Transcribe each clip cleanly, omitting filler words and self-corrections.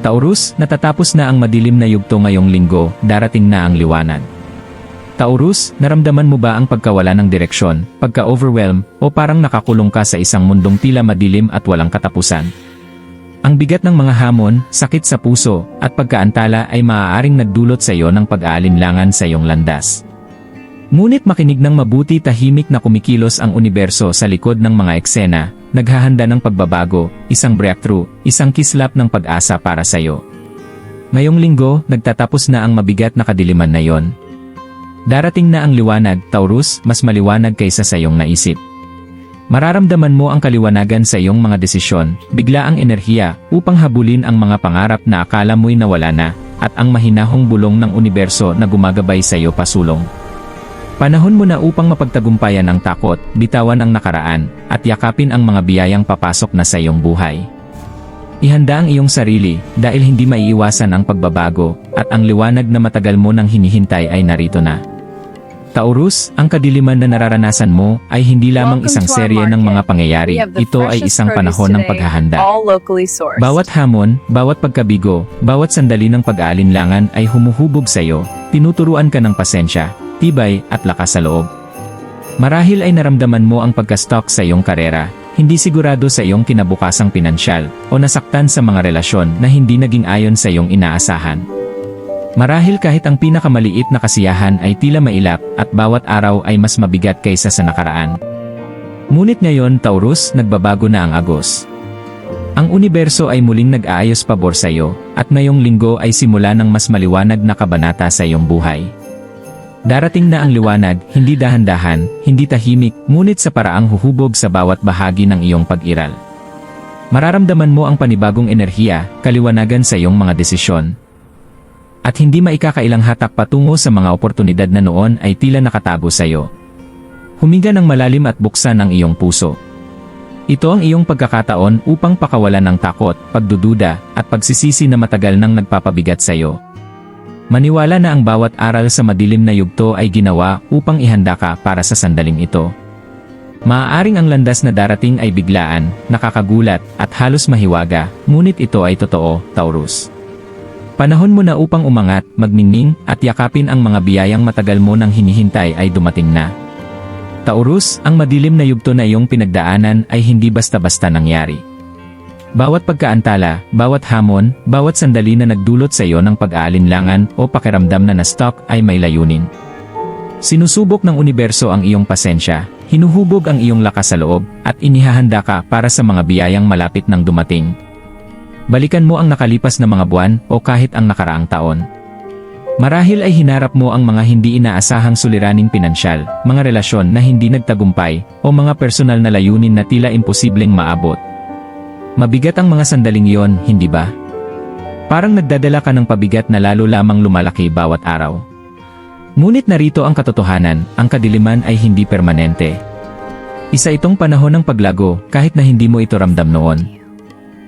Taurus, natatapos na ang madilim na yugto ngayong linggo, darating na ang liwanag. Taurus, naramdaman mo ba ang pagkawala ng direksyon, pagka-overwhelm, o parang nakakulong ka sa isang mundong tila madilim at walang katapusan? Ang bigat ng mga hamon, sakit sa puso, at pagkaantala ay maaaring nagdulot sa iyo ng pag-aalinlangan sa iyong landas. Ngunit makinig ng mabuti, tahimik na kumikilos ang universo sa likod ng mga eksena, naghahanda ng pagbabago, isang breakthrough, isang kislap ng pag-asa para sa iyo. Ngayong linggo, nagtatapos na ang mabigat na kadiliman na yon. Darating na ang liwanag, Taurus, mas maliwanag kaysa sa iyong naisip. Mararamdaman mo ang kaliwanagan sa iyong mga desisyon, bigla ang enerhiya upang habulin ang mga pangarap na akala mo'y nawala na, at ang mahinahong bulong ng universo na gumagabay sa iyo pasulong. Panahon mo na upang mapagtagumpayan ang takot, bitawan ang nakaraan, at yakapin ang mga biyayang papasok na sa iyong buhay. Ihanda ang iyong sarili, dahil hindi maiiwasan ang pagbabago, at ang liwanag na matagal mo nang hinihintay ay narito na. Taurus, ang kadiliman na nararanasan mo ay hindi lamang isang serye ng mga pangyayari, ito ay isang panahon ng paghahanda. Bawat hamon, bawat pagkabigo, bawat sandali ng pag-aalinlangan ay humuhubog sa iyo, tinuturuan ka ng pasensya, tibay, at lakas sa loob. Marahil ay naramdaman mo ang pagka-stuck sa iyong karera, hindi sigurado sa iyong kinabukasang pinansyal, o nasaktan sa mga relasyon na hindi naging ayon sa iyong inaasahan. Marahil kahit ang pinakamaliit na kasiyahan ay tila mailap, at bawat araw ay mas mabigat kaysa sa nakaraan. Ngunit ngayon, Taurus, nagbabago na ang agos. Ang universo ay muling nag-aayos pabor sa iyo, at ngayong linggo ay simula ng mas maliwanag na kabanata sa iyong buhay. Darating na ang liwanag, hindi dahan-dahan, hindi tahimik, ngunit sa paraang huhubog sa bawat bahagi ng iyong pag-iral. Mararamdaman mo ang panibagong enerhiya, kaliwanagan sa iyong mga desisyon. At hindi maikakailang hatak patungo sa mga oportunidad na noon ay tila nakatago sa iyo. Huminga ng malalim at buksan ang iyong puso. Ito ang iyong pagkakataon upang pakawalan ng takot, pagdududa, at pagsisisi na matagal nang nagpapabigat sa iyo. Maniwala na ang bawat aral sa madilim na yugto ay ginawa upang ihanda ka para sa sandaling ito. Maaaring ang landas na darating ay biglaan, nakakagulat, at halos mahiwaga, ngunit ito ay totoo, Taurus. Panahon mo na upang umangat, magmingming, at yakapin ang mga biyayang matagal mo nang hinihintay ay dumating na. Taurus, ang madilim na yugto na iyong pinagdaanan ay hindi basta-basta nangyari. Bawat pagkaantala, bawat hamon, bawat sandali na nagdulot sa iyo ng pag-aalinlangan o pakiramdam na na-stuck ay may layunin. Sinusubok ng universo ang iyong pasensya, hinuhubog ang iyong lakas sa loob, at inihahanda ka para sa mga biyayang malapit nang dumating. Balikan mo ang nakalipas na mga buwan o kahit ang nakaraang taon. Marahil ay hinarap mo ang mga hindi inaasahang suliraning pinansyal, mga relasyon na hindi nagtagumpay, o mga personal na layunin na tila imposibleng maabot. Mabigat ang mga sandaling iyon, hindi ba? Parang nagdadala ka ng pabigat na lalo lamang lumalaki bawat araw. Ngunit narito ang katotohanan, ang kadiliman ay hindi permanente. Isa itong panahon ng paglago, kahit na hindi mo ito ramdam noon.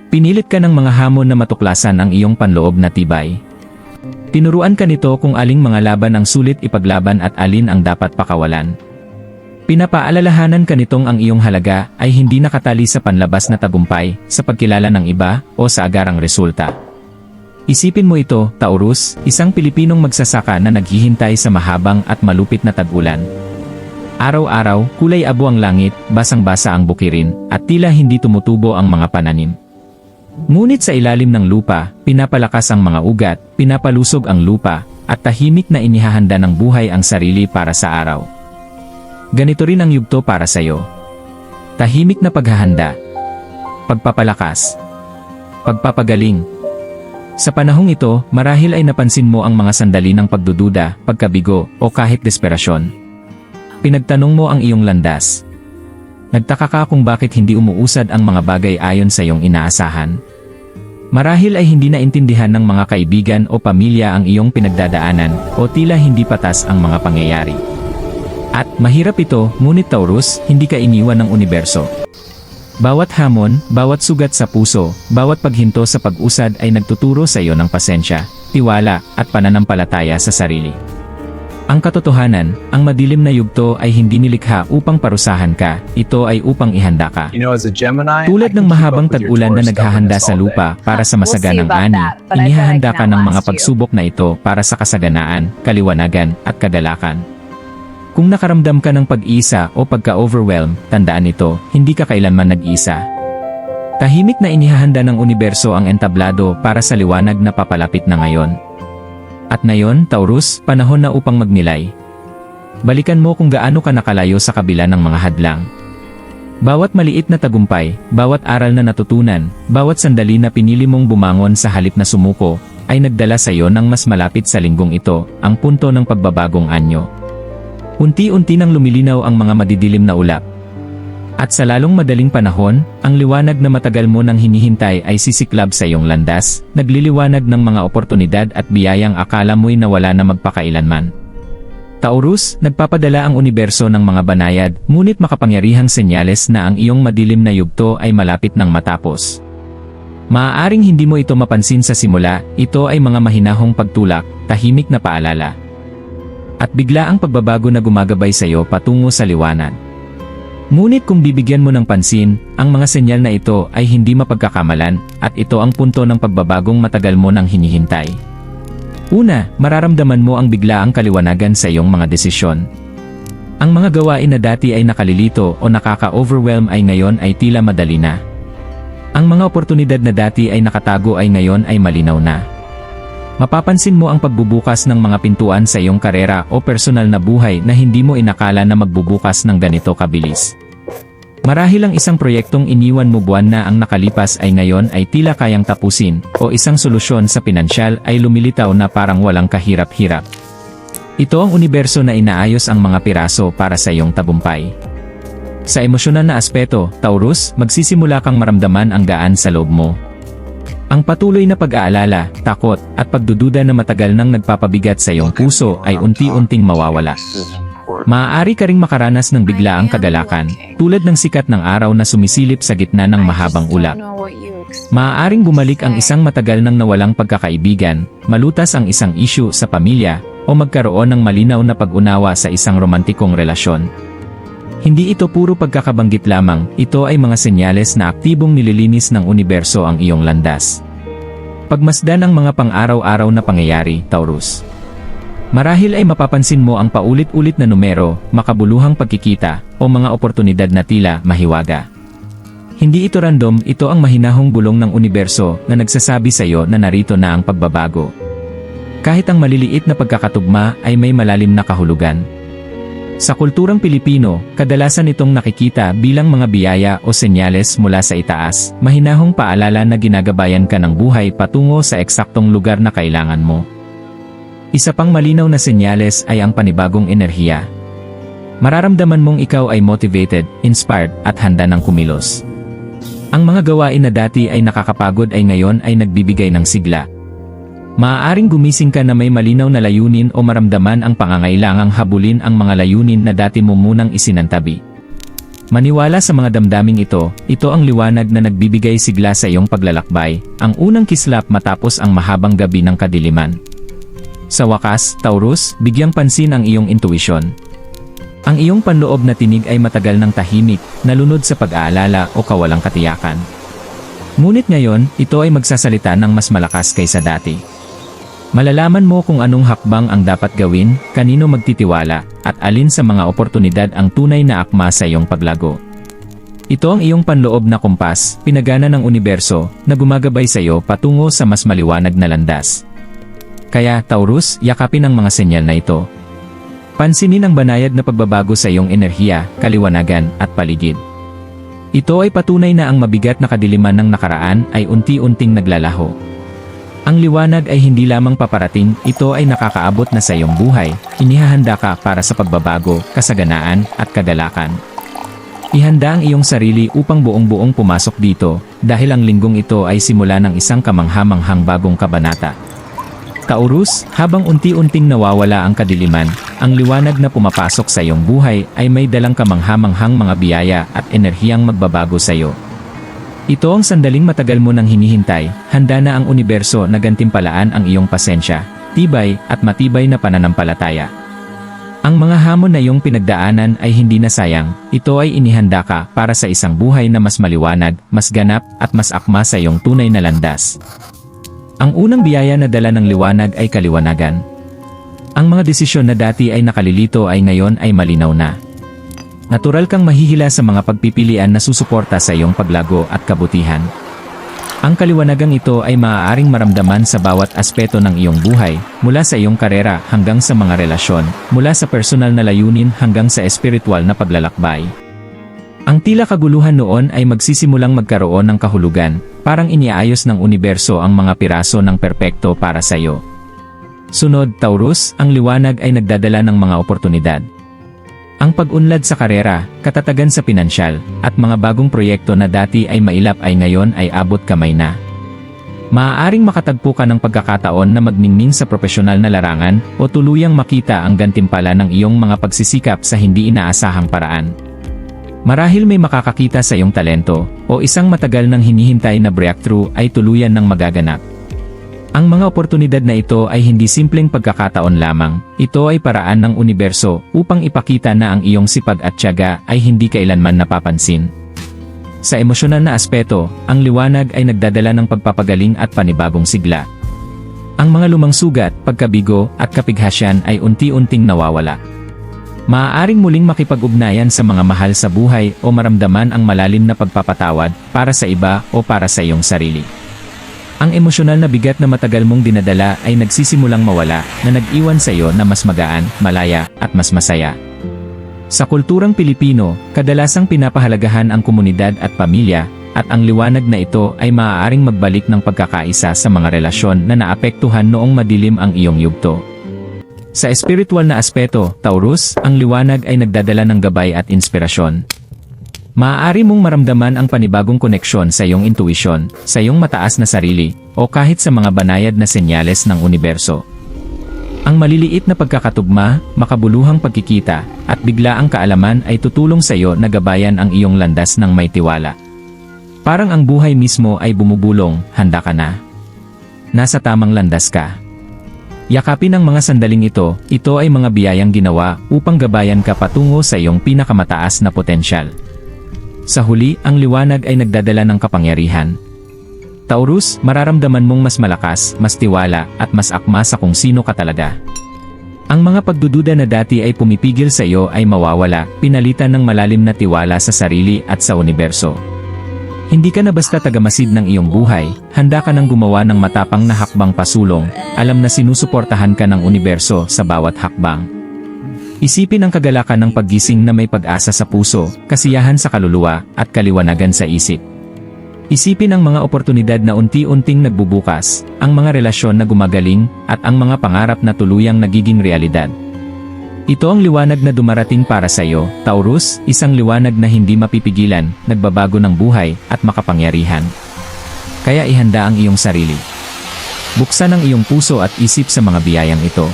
Pinilit ka ng mga hamon na matuklasan ang iyong panloob na tibay. Tinuruan ka nito kung aling mga laban ang sulit ipaglaban at alin ang dapat pakawalan. Pinapaalalahanan ka nitong ang iyong halaga ay hindi nakatali sa panlabas na tagumpay, sa pagkilala ng iba, o sa agarang resulta. Isipin mo ito, Taurus, isang Pilipinong magsasaka na naghihintay sa mahabang at malupit na tag-ulan. Araw-araw, kulay abo ang langit, basang-basa ang bukirin, at tila hindi tumutubo ang mga pananim. Ngunit sa ilalim ng lupa, pinapalakas ang mga ugat, pinapalusog ang lupa, at tahimik na inihahanda ng buhay ang sarili para sa araw. Ganito rin ang yugto para sa iyo. Tahimik na paghahanda, pagpapalakas, pagpapagaling. Sa panahong ito, marahil ay napansin mo ang mga sandali ng pagdududa, pagkabigo, o kahit desperasyon. Pinagtanong mo ang iyong landas. Nagtaka ka kung bakit hindi umuusad ang mga bagay ayon sa iyong inaasahan. Marahil ay hindi naintindihan ng mga kaibigan o pamilya ang iyong pinagdadaanan, o tila hindi patas ang mga pangyayari. At mahirap ito, ngunit Taurus, hindi ka iniwan ng universo. Bawat hamon, bawat sugat sa puso, bawat paghinto sa pag-usad ay nagtuturo sa iyo ng pasensya, tiwala, at pananampalataya sa sarili. Ang katotohanan, ang madilim na yugto ay hindi nilikha upang parusahan ka, ito ay upang ihanda ka. As a Gemini, Tulad ng mahabang tag-ulan na naghahanda sa lupa para sa masaganang ani, inihahanda ka ng mga pagsubok na ito para sa kasaganaan, kaliwanagan, at kadalakan. Kung nakaramdam ka ng pag-isa o pagka-overwhelm, tandaan ito, hindi ka kailanman nag-isa. Tahimik na inihahanda ng universo ang entablado para sa liwanag na papalapit na ngayon. At ngayon, Taurus, panahon na upang magnilay. Balikan mo kung gaano ka nakalayo sa kabila ng mga hadlang. Bawat maliit na tagumpay, bawat aral na natutunan, bawat sandali na pinili mong bumangon sa halip na sumuko, ay nagdala sa iyo ng mas malapit sa linggong ito, ang punto ng pagbabagong anyo. Unti-unti nang lumilinaw ang mga madidilim na ulap. At sa lalong madaling panahon, ang liwanag na matagal mo nang hinihintay ay sisiklab sa iyong landas, nagliliwanag ng mga oportunidad at biyayang akala mo'y nawala na magpakailanman. Taurus, nagpapadala ang universo ng mga banayad, ngunit makapangyarihang senyales na ang iyong madilim na yugto ay malapit nang matapos. Maaaring hindi mo ito mapansin sa simula, ito ay mga mahinahong pagtulak, tahimik na paalala. At bigla ang pagbabago na gumagabay sa iyo patungo sa liwanag. Ngunit kung bibigyan mo ng pansin, ang mga senyal na ito ay hindi mapagkakamalan, at ito ang punto ng pagbabagong matagal mo nang hinihintay. Una, mararamdaman mo ang biglaang kaliwanagan sa iyong mga desisyon. Ang mga gawain na dati ay nakalilito o nakaka-overwhelm ay ngayon ay tila madali na. Ang mga oportunidad na dati ay nakatago ay ngayon ay malinaw na. Mapapansin mo ang pagbubukas ng mga pintuan sa iyong karera o personal na buhay na hindi mo inakala na magbubukas ng ganito kabilis. Marahil ang isang proyektong iniwan mo buwan na ang nakalipas ay ngayon ay tila kayang tapusin, o isang solusyon sa pinansyal ay lumilitaw na parang walang kahirap-hirap. Ito ang universo na inaayos ang mga piraso para sa iyong tagumpay. Sa emosyonal na aspeto, Taurus, magsisimula kang maramdaman ang gaan sa loob mo. Ang patuloy na pag-aalala, takot, at pagdududa na matagal nang nagpapabigat sa iyong puso ay unti-unting mawawala. Maaari ka ring makaranas ng biglaang kagalakan, tulad ng sikat ng araw na sumisilip sa gitna ng mahabang ulap. Maaaring bumalik ang isang matagal nang nawalang pagkakaibigan, malutas ang isang issue sa pamilya, o magkaroon ng malinaw na pag-unawa sa isang romantikong relasyon. Hindi ito puro pagkakabanggit lamang, ito ay mga senyales na aktibong nililinis ng universo ang iyong landas. Pagmasdan ang mga pang-araw-araw na pangyayari, Taurus. Marahil ay mapapansin mo ang paulit-ulit na numero, makabuluhang pagkikita, o mga oportunidad na tila mahiwaga. Hindi ito random, ito ang mahinahong bulong ng universo na nagsasabi sa iyo na narito na ang pagbabago. Kahit ang maliliit na pagkakatugma ay may malalim na kahulugan. Sa kulturang Pilipino, kadalasan itong nakikita bilang mga biyaya o senyales mula sa itaas, mahinahong paalala na ginagabayan ka ng buhay patungo sa eksaktong lugar na kailangan mo. Isa pang malinaw na senyales ay ang panibagong enerhiya. Mararamdaman mong ikaw ay motivated, inspired, at handa ng kumilos. Ang mga gawain na dati ay nakakapagod ay ngayon ay nagbibigay ng sigla. Maaaring gumising ka na may malinaw na layunin o maramdaman ang pangangailangang habulin ang mga layunin na dati mo munang isinantabi. Maniwala sa mga damdaming ito ang liwanag na nagbibigay sigla sa iyong paglalakbay, ang unang kislap matapos ang mahabang gabi ng kadiliman. Sa wakas, Taurus, bigyang pansin ang iyong intuisyon. Ang iyong panloob na tinig ay matagal ng tahimik, nalunod sa pag-aalala o kawalang katiyakan. Ngunit ngayon, ito ay magsasalita ng mas malakas kaysa dati. Malalaman mo kung anong hakbang ang dapat gawin, kanino magtitiwala, at alin sa mga oportunidad ang tunay na akma sa iyong paglago. Ito ang iyong panloob na kumpas, pinagana ng universo, na gumagabay sa iyo patungo sa mas maliwanag na landas. Kaya, Taurus, yakapin ang mga senyal na ito. Pansinin ang banayad na pagbabago sa iyong enerhiya, kaliwanagan, at paligid. Ito ay patunay na ang mabigat na kadiliman ng nakaraan ay unti-unting naglalaho. Ang liwanag ay hindi lamang paparating, ito ay nakakaabot na sa iyong buhay, inihahanda ka para sa pagbabago, kasaganaan, at kagalakan. Ihanda ang iyong sarili upang buong-buong pumasok dito, dahil ang linggong ito ay simula ng isang kamangha-manghang bagong kabanata. Taurus, habang unti-unting nawawala ang kadiliman, ang liwanag na pumapasok sa iyong buhay ay may dalang kamangha-manghang mga biyaya at enerhiyang magbabago sa iyo. Ito ang sandaling matagal mo nang hinihintay, handa na ang universo na gantimpalaan ang iyong pasensya, tibay, at matibay na pananampalataya. Ang mga hamon na iyong pinagdaanan ay hindi na sayang, ito ay inihanda ka para sa isang buhay na mas maliwanag, mas ganap, at mas akma sa iyong tunay na landas. Ang unang biyaya na dala ng liwanag ay kaliwanagan. Ang mga desisyon na dati ay nakalilito ay ngayon ay malinaw na. Natural kang mahihila sa mga pagpipilian na susuporta sa iyong paglago at kabutihan. Ang kaliwanagang ito ay maaaring maramdaman sa bawat aspeto ng iyong buhay, mula sa iyong karera hanggang sa mga relasyon, mula sa personal na layunin hanggang sa espiritual na paglalakbay. Ang tila kaguluhan noon ay magsisimulang magkaroon ng kahulugan, parang iniaayos ng universo ang mga piraso ng perpekto para sa iyo. Sunod, Taurus, ang liwanag ay nagdadala ng mga oportunidad. Ang pag-unlad sa karera, katatagan sa pinansyal, at mga bagong proyekto na dati ay mailap ay ngayon ay abot kamay na. Maaaring makatagpo ka ng pagkakataon na magningning sa propesyonal na larangan o tuluyang makita ang gantimpala ng iyong mga pagsisikap sa hindi inaasahang paraan. Marahil may makakakita sa iyong talento o isang matagal nang hinihintay na breakthrough ay tuluyan ng magaganap. Ang mga oportunidad na ito ay hindi simpleng pagkakataon lamang, ito ay paraan ng universo upang ipakita na ang iyong sipag at tiyaga ay hindi kailanman napapansin. Sa emosyonal na aspeto, ang liwanag ay nagdadala ng pagpapagaling at panibagong sigla. Ang mga lumang sugat, pagkabigo, at kapighasyan ay unti-unting nawawala. Maaaring muling makipag-ugnayan sa mga mahal sa buhay o maramdaman ang malalim na pagpapatawad para sa iba o para sa iyong sarili. Ang emosyonal na bigat na matagal mong dinadala ay nagsisimulang mawala na nag-iwan sa iyo na mas magaan, malaya, at mas masaya. Sa kulturang Pilipino, kadalasang pinapahalagahan ang komunidad at pamilya, at ang liwanag na ito ay maaaring magbalik ng pagkakaisa sa mga relasyon na naapektuhan noong madilim ang iyong yugto. Sa espiritual na aspeto, Taurus, ang liwanag ay nagdadala ng gabay at inspirasyon. Maaari mong maramdaman ang panibagong koneksyon sa iyong intuisyon, sa iyong mataas na sarili, o kahit sa mga banayad na senyales ng universo. Ang maliliit na pagkakatugma, makabuluhang pagkikita, at biglaang kaalaman ay tutulong sa iyo na gabayan ang iyong landas ng may tiwala. Parang ang buhay mismo ay bumubulong, handa ka na. Nasa tamang landas ka. Yakapin ang mga sandaling ito ay mga biyayang ginawa upang gabayan ka patungo sa iyong pinakamataas na potensyal. Sa huli, ang liwanag ay nagdadala ng kapangyarihan. Taurus, mararamdaman mong mas malakas, mas tiwala, at mas akma sa kung sino ka talaga. Ang mga pagdududa na dati ay pumipigil sa iyo ay mawawala, pinalitan ng malalim na tiwala sa sarili at sa universo. Hindi ka na basta tagamasid ng iyong buhay, handa ka nang gumawa ng matapang na hakbang pasulong, alam na sinusuportahan ka ng universo sa bawat hakbang. Isipin ang kagalakan ng paggising na may pag-asa sa puso, kasiyahan sa kaluluwa, at kaliwanagan sa isip. Isipin ang mga oportunidad na unti-unting nagbubukas, ang mga relasyon na gumagaling, at ang mga pangarap na tuluyang nagiging realidad. Ito ang liwanag na dumarating para sa iyo, Taurus, isang liwanag na hindi mapipigilan, nagbabago ng buhay, at makapangyarihan. Kaya ihanda ang iyong sarili. Buksan ang iyong puso at isip sa mga biyayang ito.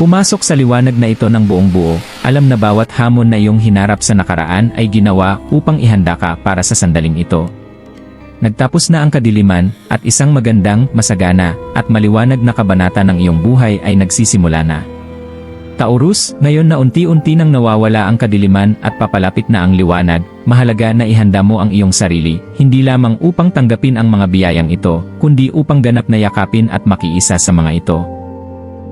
Pumasok sa liwanag na ito ng buong buo, alam na bawat hamon na iyong hinarap sa nakaraan ay ginawa upang ihanda ka para sa sandaling ito. Nagtapos na ang kadiliman, at isang magandang, masagana, at maliwanag na kabanata ng iyong buhay ay nagsisimula na. Taurus, ngayon na unti-unti nang nawawala ang kadiliman at papalapit na ang liwanag, mahalaga na ihanda mo ang iyong sarili, hindi lamang upang tanggapin ang mga biyayang ito, kundi upang ganap na yakapin at makiisa sa mga ito.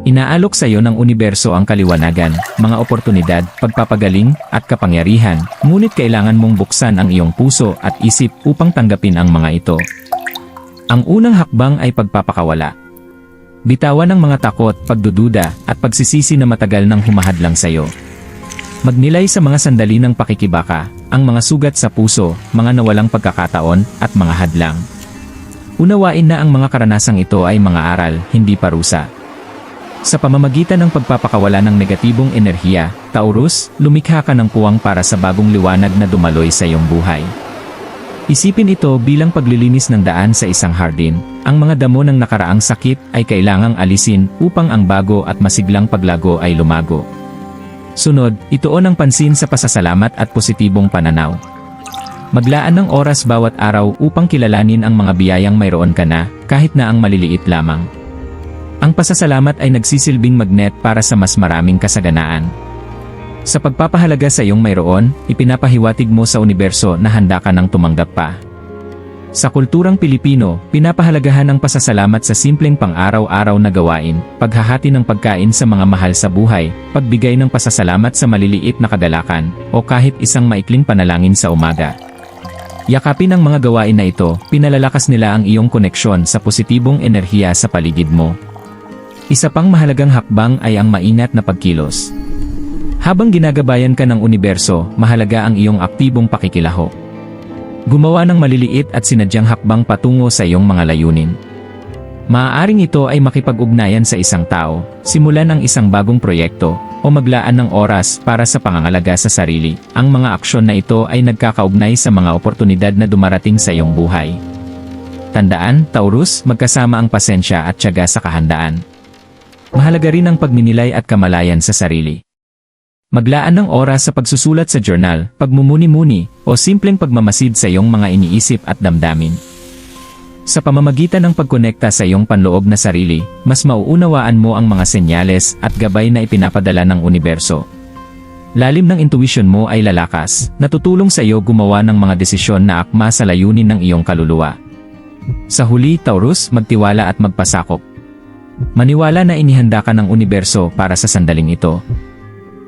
Inaalok sa iyo ng universo ang kaliwanagan, mga oportunidad, pagpapagaling, at kapangyarihan, ngunit kailangan mong buksan ang iyong puso at isip upang tanggapin ang mga ito. Ang unang hakbang ay pagpapakawala. Bitawan ang mga takot, pagdududa, at pagsisisi na matagal nang humahadlang sa iyo. Magnilay sa mga sandali ng pakikibaka, ang mga sugat sa puso, mga nawalang pagkakataon, at mga hadlang. Unawain na ang mga karanasang ito ay mga aral, hindi parusa. Sa pamamagitan ng pagpapakawala ng negatibong enerhiya, Taurus, lumikha ka ng puwang para sa bagong liwanag na dumaloy sa iyong buhay. Isipin ito bilang paglilinis ng daan sa isang hardin. Ang mga damo ng nakaraang sakit ay kailangang alisin upang ang bago at masiglang paglago ay lumago. Sunod, ituon ang pansin sa pasasalamat at positibong pananaw. Maglaan ng oras bawat araw upang kilalanin ang mga biyayang mayroon ka na, kahit na ang maliliit lamang. Ang pasasalamat ay nagsisilbing magnet para sa mas maraming kasaganaan. Sa pagpapahalaga sa iyong mayroon, ipinapahiwatig mo sa universo na handa ka nang tumanggap pa. Sa kulturang Pilipino, pinapahalagahan ang pasasalamat sa simpleng pang-araw-araw na gawain, paghahati ng pagkain sa mga mahal sa buhay, pagbigay ng pasasalamat sa maliliit na kagalakan, o kahit isang maikling panalangin sa umaga. Yakapin ang mga gawain na ito, pinalalakas nila ang iyong koneksyon sa positibong enerhiya sa paligid mo. Isa pang mahalagang hakbang ay ang maingat na pagkilos. Habang ginagabayan ka ng universo, mahalaga ang iyong aktibong pakikilaho. Gumawa ng maliliit at sinadyang hakbang patungo sa iyong mga layunin. Maaaring ito ay makipag-ugnayan sa isang tao, simulan ang isang bagong proyekto, o maglaan ng oras para sa pangangalaga sa sarili. Ang mga aksyon na ito ay nagkakaugnay sa mga oportunidad na dumarating sa iyong buhay. Tandaan, Taurus, magkasama ang pasensya at tiyaga sa kahandaan. Mahalaga rin ang pagninilay at kamalayan sa sarili. Maglaan ng oras sa pagsusulat sa journal, pagmumuni-muni, o simpleng pagmamasid sa iyong mga iniisip at damdamin. Sa pamamagitan ng pagkonekta sa iyong panloob na sarili, mas mauunawaan mo ang mga senyales at gabay na ipinapadala ng universo. Lalim ng intuition mo ay lalakas, natutulong sa iyo gumawa ng mga desisyon na akma sa layunin ng iyong kaluluwa. Sa huli, Taurus, magtiwala at magpasakop. Maniwala na inihanda ka ng universo para sa sandaling ito.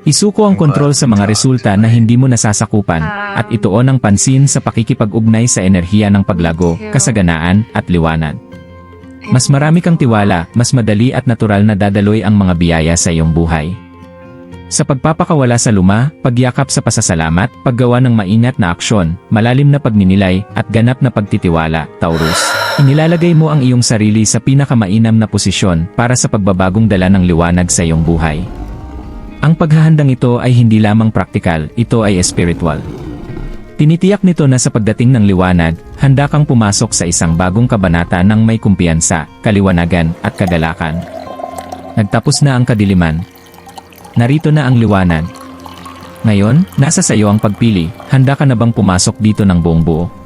Isuko ang kontrol sa mga resulta na hindi mo nasasakupan, at ituon ang pansin sa pakikipag-ugnay sa enerhiya ng paglago, kasaganaan, at liwanag. Mas marami kang tiwala, mas madali at natural na dadaloy ang mga biyaya sa iyong buhay. Sa pagpapakawala sa luma, pagyakap sa pasasalamat, paggawa ng maingat na aksyon, malalim na pagninilay, at ganap na pagtitiwala, Taurus. Inilalagay mo ang iyong sarili sa pinakamainam na posisyon para sa pagbabagong dala ng liwanag sa iyong buhay. Ang paghahandang ito ay hindi lamang praktikal, ito ay espiritual. Tinitiyak nito na sa pagdating ng liwanag, handa kang pumasok sa isang bagong kabanata ng may kumpiyansa, kaliwanagan, at kagalakan. Nagtapos na ang kadiliman. Narito na ang liwanag. Ngayon, nasa sa iyo ang pagpili, handa ka na bang pumasok dito ng buong buo?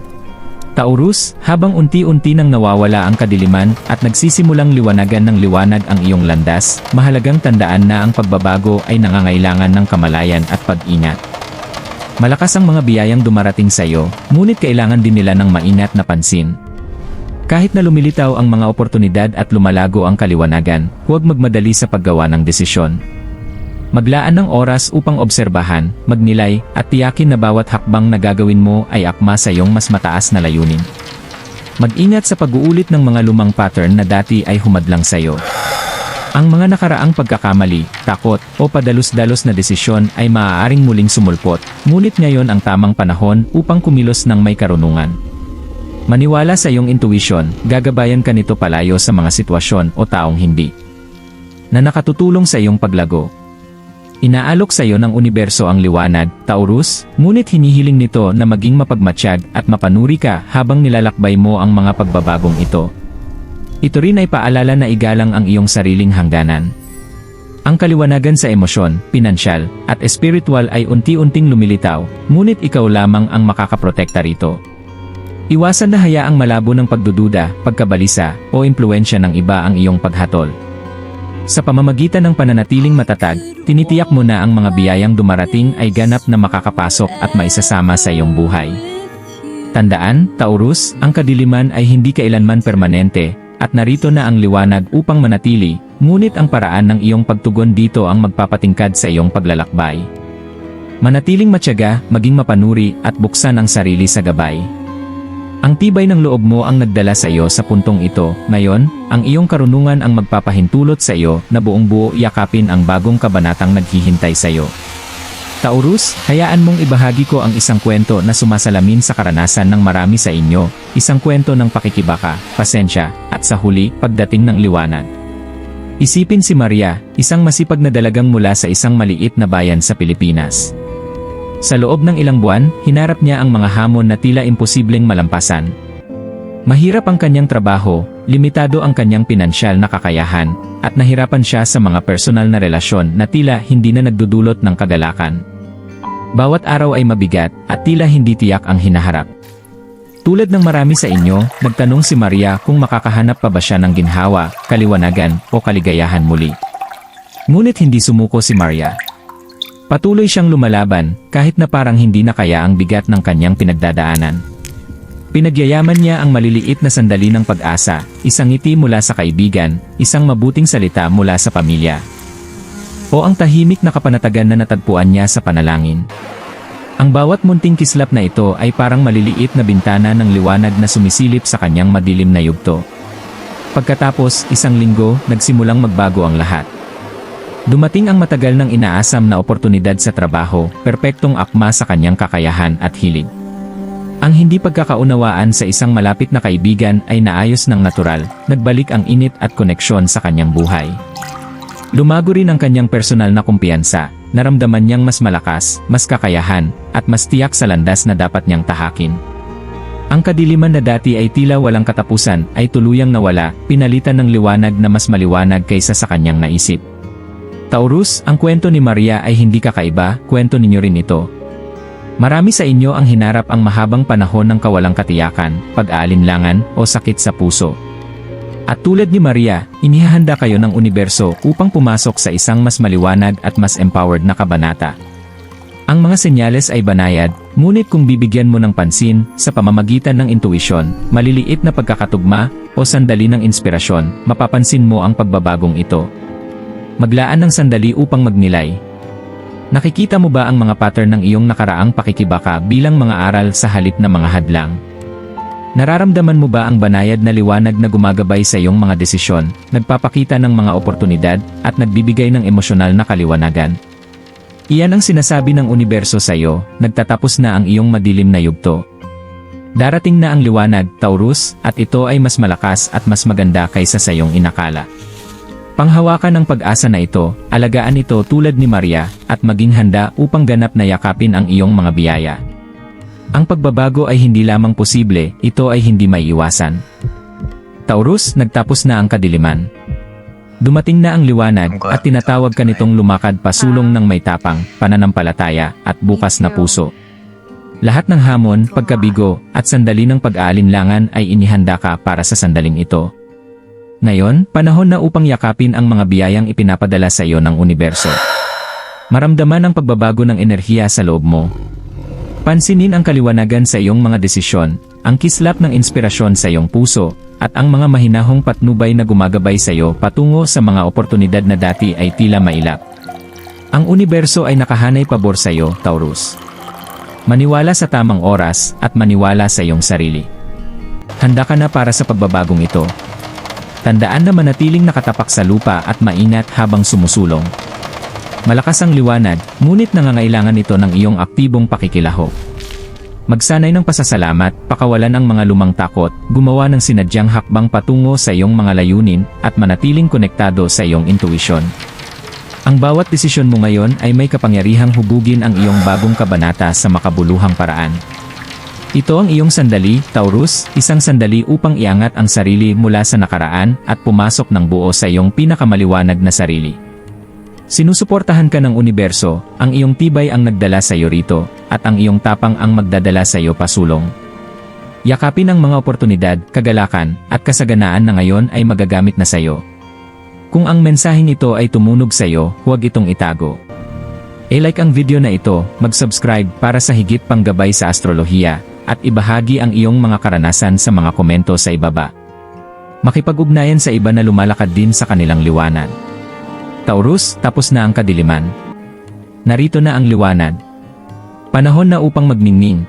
Taurus, habang unti-unti nang nawawala ang kadiliman at nagsisimulang liwanagan ng liwanag ang iyong landas, mahalagang tandaan na ang pagbabago ay nangangailangan ng kamalayan at pag-ingat. Malakas ang mga biyayang dumarating sa iyo, ngunit kailangan din nila ng maingat na pansin. Kahit na lumilitaw ang mga oportunidad at lumalago ang kaliwanagan, huwag magmadali sa paggawa ng desisyon. Maglaan ng oras upang obserbahan, magnilay, at tiyakin na bawat hakbang na gagawin mo ay akma sa iyong mas mataas na layunin. Mag-ingat sa pag-uulit ng mga lumang pattern na dati ay humadlang sa iyo. Ang mga nakaraang pagkakamali, takot, o padalos-dalos na desisyon ay maaaring muling sumulpot, ngunit ngayon ang tamang panahon upang kumilos ng may karunungan. Maniwala sa iyong intuition, gagabayan ka nito palayo sa mga sitwasyon o taong hindi na nakatutulong sa iyong paglago. Inaalok sa iyo ng universo ang liwanag, Taurus, ngunit hinihiling nito na maging mapagmatsyag at mapanuri ka habang nilalakbay mo ang mga pagbabagong ito. Ito rin ay paalala na igalang ang iyong sariling hangganan. Ang kaliwanagan sa emosyon, pinansyal, at espiritual ay unti-unting lumilitaw, ngunit ikaw lamang ang makakaprotekta rito. Iwasan na hayaang malabo ng pagdududa, pagkabalisa, o impluensya ng iba ang iyong paghatol. Sa pamamagitan ng pananatiling matatag, tinitiyak mo na ang mga biyayang dumarating ay ganap na makakapasok at maisasama sa iyong buhay. Tandaan, Taurus, ang kadiliman ay hindi kailanman permanente, at narito na ang liwanag upang manatili, ngunit ang paraan ng iyong pagtugon dito ang magpapatingkad sa iyong paglalakbay. Manatiling matyaga, maging mapanuri, at buksan ang sarili sa gabay. Ang tibay ng loob mo ang nagdala sa iyo sa puntong ito. Ngayon, ang iyong karunungan ang magpapahintulot sa iyo na buong buo yakapin ang bagong kabanatang naghihintay sa iyo. Taurus, hayaan mong ibahagi ko ang isang kwento na sumasalamin sa karanasan ng marami sa inyo, isang kwento ng pakikibaka, pasensya, at sa huli, pagdating ng liwanag. Isipin si Maria, isang masipag na dalagang mula sa isang maliit na bayan sa Pilipinas. Sa loob ng ilang buwan, hinarap niya ang mga hamon na tila imposibleng malampasan. Mahirap ang kanyang trabaho, limitado ang kanyang pinansyal na kakayahan, at nahirapan siya sa mga personal na relasyon na tila hindi na nagdudulot ng kagalakan. Bawat araw ay mabigat, at tila hindi tiyak ang hinaharap. Tulad ng marami sa inyo, nagtanong si Maria kung makakahanap pa ba siya ng ginhawa, kaliwanagan, o kaligayahan muli. Ngunit hindi sumuko si Maria. Patuloy siyang lumalaban, kahit na parang hindi na kaya ang bigat ng kanyang pinagdadaanan. Pinagyayaman niya ang maliliit na sandali ng pag-asa, isang ngiti mula sa kaibigan, isang mabuting salita mula sa pamilya. O ang tahimik na kapanatagan na natagpuan niya sa panalangin. Ang bawat munting kislap na ito ay parang maliliit na bintana ng liwanag na sumisilip sa kanyang madilim na yugto. Pagkatapos, isang linggo, nagsimulang magbago ang lahat. Dumating ang matagal ng inaasam na oportunidad sa trabaho, perpektong akma sa kanyang kakayahan at hilig. Ang hindi pagkakaunawaan sa isang malapit na kaibigan ay naayos ng natural, nagbalik ang init at koneksyon sa kanyang buhay. Lumago rin ang kanyang personal na kumpiyansa, naramdaman niyang mas malakas, mas kakayahan, at mas tiyak sa landas na dapat niyang tahakin. Ang kadiliman na dati ay tila walang katapusan ay tuluyang nawala, pinalitan ng liwanag na mas maliwanag kaysa sa kanyang naisip. Taurus, ang kwento ni Maria ay hindi kakaiba, kwento ninyo rin ito. Marami sa inyo ang hinarap ang mahabang panahon ng kawalang katiyakan, pag-aalinlangan, o sakit sa puso. At tulad ni Maria, inihahanda kayo ng universo upang pumasok sa isang mas maliwanag at mas empowered na kabanata. Ang mga senyales ay banayad, ngunit kung bibigyan mo ng pansin, sa pamamagitan ng intuisyon, maliliit na pagkakatugma, o sandali ng inspirasyon, mapapansin mo ang pagbabagong ito. Maglaan ng sandali upang magnilay. Nakikita mo ba ang mga pattern ng iyong nakaraang pakikibaka bilang mga aral sa halip na mga hadlang? Nararamdaman mo ba ang banayad na liwanag na gumagabay sa iyong mga desisyon, nagpapakita ng mga oportunidad, at nagbibigay ng emosyonal na kaliwanagan? Iyan ang sinasabi ng universo sa iyo, nagtatapos na ang iyong madilim na yugto. Darating na ang liwanag, Taurus, at ito ay mas malakas at mas maganda kaysa sa iyong inakala. Panghawakan ng pag-asa na ito, alagaan ito tulad ni Maria, at maging handa upang ganap na yakapin ang iyong mga biyaya. Ang pagbabago ay hindi lamang posible, ito ay hindi maiiwasan. Taurus, nagtapos na ang kadiliman. Dumating na ang liwanag, at tinatawag ka nitong lumakad pasulong ng may tapang, pananampalataya, at bukas na puso. Lahat ng hamon, pagkabigo, at sandali ng pag-aalinlangan ay inihanda ka para sa sandaling ito. Ngayon, panahon na upang yakapin ang mga biyayang ipinapadala sa iyo ng universo. Maramdaman ang pagbabago ng enerhiya sa loob mo. Pansinin ang kaliwanagan sa iyong mga desisyon, ang kislap ng inspirasyon sa iyong puso, at ang mga mahinahong patnubay na gumagabay sa iyo patungo sa mga oportunidad na dati ay tila mailap. Ang universo ay nakahanay pabor sa iyo, Taurus. Maniwala sa tamang oras, at maniwala sa iyong sarili. Handa ka na para sa pagbabagong ito. Tandaan na manatiling nakatapak sa lupa at maingat habang sumusulong. Malakas ang liwanag, ngunit nangangailangan ito ng iyong aktibong pakikilahok. Magsanay ng pasasalamat, pakawalan ang mga lumang takot, gumawa ng sinadyang hakbang patungo sa iyong mga layunin, at manatiling konektado sa iyong intuisyon. Ang bawat desisyon mo ngayon ay may kapangyarihang hubugin ang iyong bagong kabanata sa makabuluhang paraan. Ito ang iyong sandali, Taurus, isang sandali upang iangat ang sarili mula sa nakaraan at pumasok ng buo sa iyong pinakamaliwanag na sarili. Sinusuportahan ka ng universo, ang iyong tibay ang nagdala sa iyo rito, at ang iyong tapang ang magdadala sa iyo pasulong. Yakapin ang mga oportunidad, kagalakan, at kasaganaan na ngayon ay magagamit na sa iyo. Kung ang mensaheng ito ay tumunog sa iyo, huwag itong itago. I-like ang video na ito, mag-subscribe para sa higit pang gabay sa astrolohiya, at ibahagi ang iyong mga karanasan sa mga komento sa ibaba. Makipag-ugnayan sa iba na lumalakad din sa kanilang liwanag. Taurus, tapos na ang kadiliman. Narito na ang liwanag. Panahon na upang magningning,